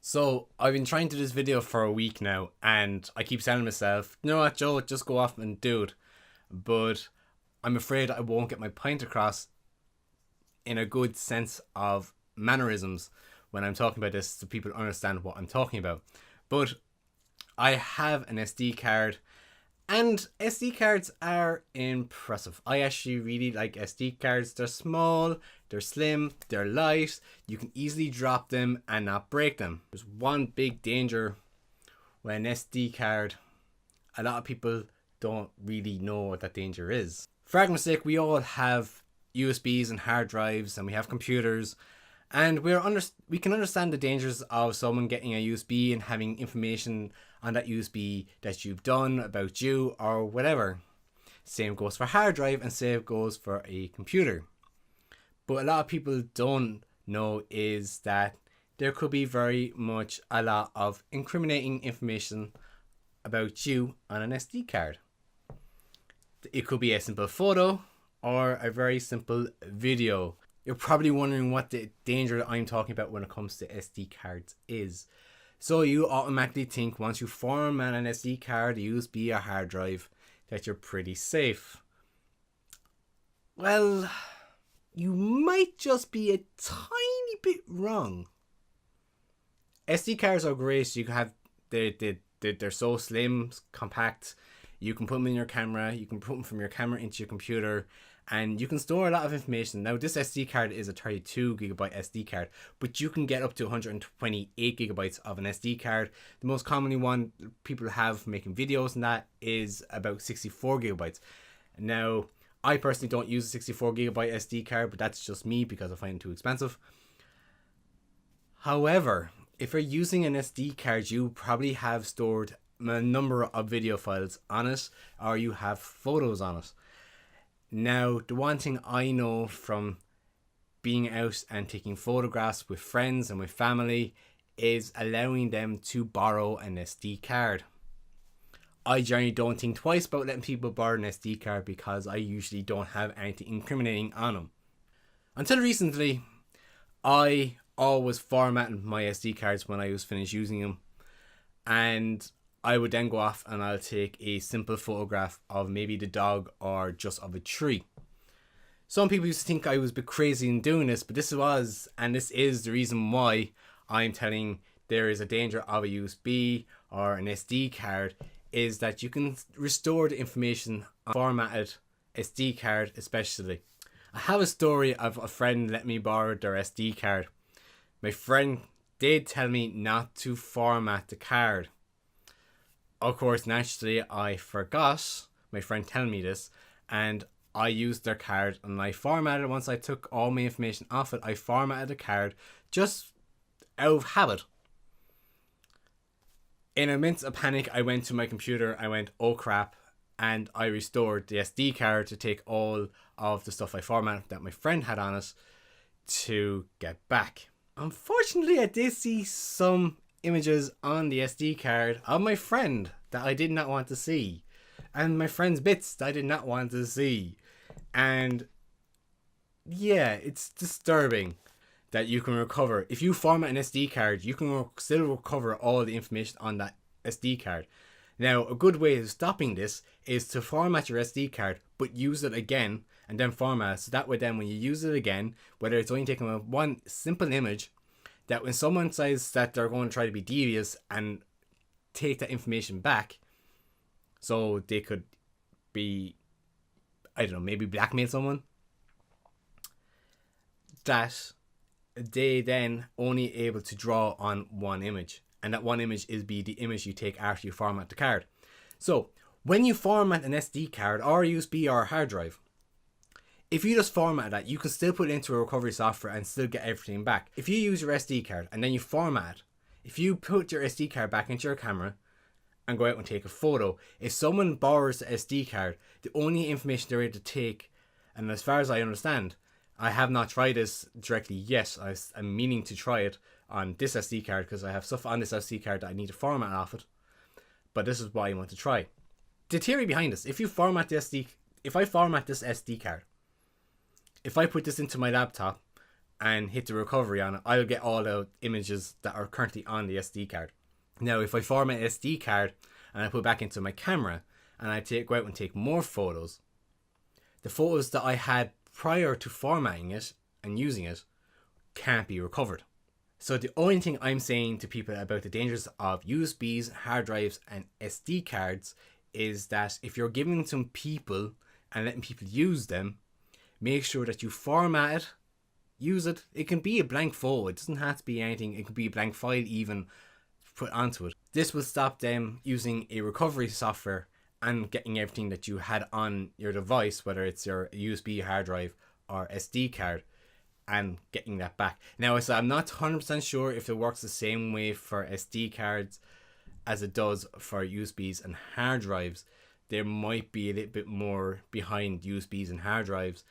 So I've been trying to do this video for a week now, and I keep telling myself, you know what, Joe, just go off and do it. But I'm afraid I won't get my point across in a good sense of mannerisms when I'm talking about this, so people understand what I'm talking about. But I have an SD card, and SD cards are impressive. I actually really like SD cards. They're small, they're slim, they're light. You can easily drop them and not break them. There's one big danger with an SD card. A lot of people don't really know what that danger is. For argument's sake, we all have USBs and hard drives, and we have computers, and we can understand the dangers of someone getting a USB and having information on that USB that you've done about you or whatever. Same goes for hard drive, and same goes for a computer. But a lot of people don't know is that there could be very much a lot of incriminating information about you on an SD card. It could be a simple photo or a very simple video. You're probably wondering what the danger that I'm talking about when it comes to SD cards is. So you automatically think once you format an SD card, a USB or hard drive, that you're pretty safe. Well, you might just be a tiny bit wrong. SD cards are great. You can have they're so slim, compact. You can put them in your camera. You can put them from your camera into your computer, and you can store a lot of information. Now, this SD card is a 32GB SD card, but you can get up to 128GB of an SD card. The most commonly one people have making videos and that is about 64GB. Now, I personally don't use a 64GB SD card, but that's just me because I find it too expensive. However, if you're using an SD card, you probably have stored a number of video files on it, or you have photos on it. Now, the one thing I know from being out and taking photographs with friends and with family is allowing them to borrow an SD card. I generally don't think twice about letting people borrow an SD card because I usually don't have anything incriminating on them. Until recently, I always formatted my SD cards when I was finished using them, and I would then go off and I'll take a simple photograph of maybe the dog or just of a tree. Some people used to think I was a bit crazy in doing this, but this is the reason why I'm telling there is a danger of a USB or an SD card, is that you can restore the information on a formatted SD card especially. I have a story of a friend let me borrow their SD card. My friend did tell me not to format the card. Of course, naturally, I forgot my friend telling me this, and I used their card and I formatted it. Once I took all my information off it, I formatted the card just out of habit. In a mint of panic, I went to my computer, I went, oh crap, and I restored the SD card to take all of the stuff I formatted that my friend had on it to get back. Unfortunately, I did see some images on the SD card of my friend that I did not want to see, and my friend's bits that I did not want to see. And yeah, it's disturbing that you can recover. If you format an SD card, you can still recover all the information on that SD card. Now, a good way of stopping this is to format your SD card, but use it again and then format it. So that way then when you use it again, whether it's only taking one simple image, that when someone says that they're going to try to be devious and take that information back, so they could be, I don't know, maybe blackmail someone, that they then only able to draw on one image, and that one image is the image you take after you format the card. So when you format an SD card or a USB or a hard drive, if you just format that, you can still put it into a recovery software and still get everything back. If you use your SD card and then you format it, if you put your SD card back into your camera and go out and take a photo, if someone borrows the SD card, the only information they're able to take, and as far as I understand, I have not tried this directly yet. I'm meaning to try it on this SD card because I have stuff on this SD card that I need to format off it. But this is what I want to try. The theory behind this, if I format this SD card, if I put this into my laptop and hit the recovery on it, I'll get all the images that are currently on the SD card. Now, if I format an SD card and I put it back into my camera and I go out and take more photos, the photos that I had prior to formatting it and using it can't be recovered. So the only thing I'm saying to people about the dangers of USBs, hard drives and SD cards is that if you're giving them to people and letting people use them, make sure that you format it, use it. It can be a blank photo, it doesn't have to be anything, it can be a blank file even put onto it. This will stop them using a recovery software and getting everything that you had on your device, whether it's your USB hard drive or SD card, and getting that back. Now, so I'm not 100% sure if it works the same way for SD cards as it does for USBs and hard drives. There might be a little bit more behind USBs and hard drives,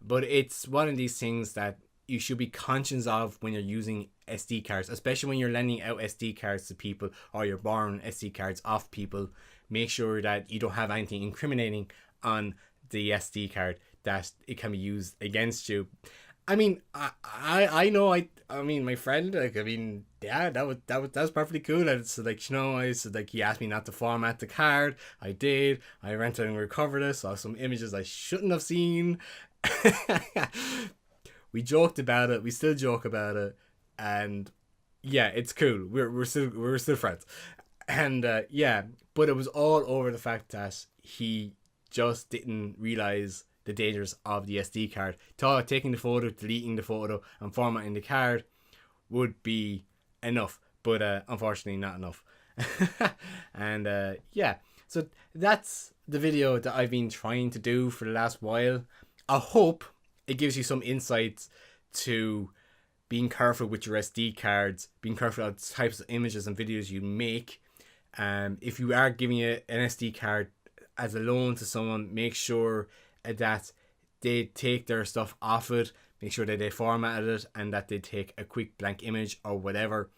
but it's one of these things that you should be conscious of when you're using SD cards, especially when you're lending out SD cards to people or you're borrowing SD cards off people. Make sure that you don't have anything incriminating on the SD card that it can be used against you. I mean, I know, I mean, my friend, like, I mean, yeah, that was perfectly cool. And it's like, you know, I said, like, he asked me not to format the card. I did. I went and recovered it. Saw some images I shouldn't have seen. We joked about it. We still joke about it. And yeah, it's cool. We're still friends. And yeah, but it was all over the fact that he just didn't realize the dangers of the SD card. Thought taking the photo, deleting the photo, and formatting the card would be enough, but unfortunately not enough. And yeah, so that's the video that I've been trying to do for the last while. I hope it gives you some insights to being careful with your SD cards, being careful of the types of images and videos you make. If you are giving an SD card as a loan to someone, make sure that they take their stuff off it, make sure that they formatted it, and that they take a quick blank image or whatever.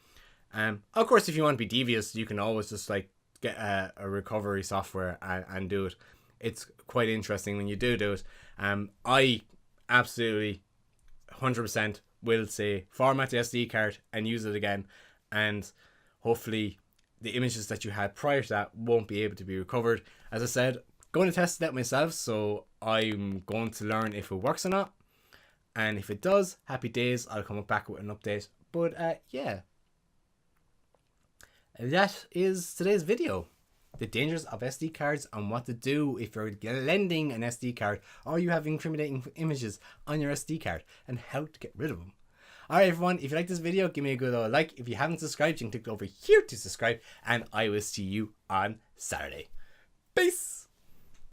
Of course, if you want to be devious, you can always just like get a recovery software and do it. It's quite interesting when you do it. I absolutely 100% will say format the SD card and use it again, and hopefully the images that you had prior to that won't be able to be recovered. As I said, going to test it out myself, so I'm going to learn if it works or not, and if it does, happy days, I'll come back with an update. But yeah, that is today's video: the dangers of SD cards and what to do if you're lending an SD card or you have incriminating images on your SD card, and how to get rid of them. Alright everyone, if you like this video, give me a good old like. If you haven't subscribed, you can click over here to subscribe, and I will see you on Saturday. Peace!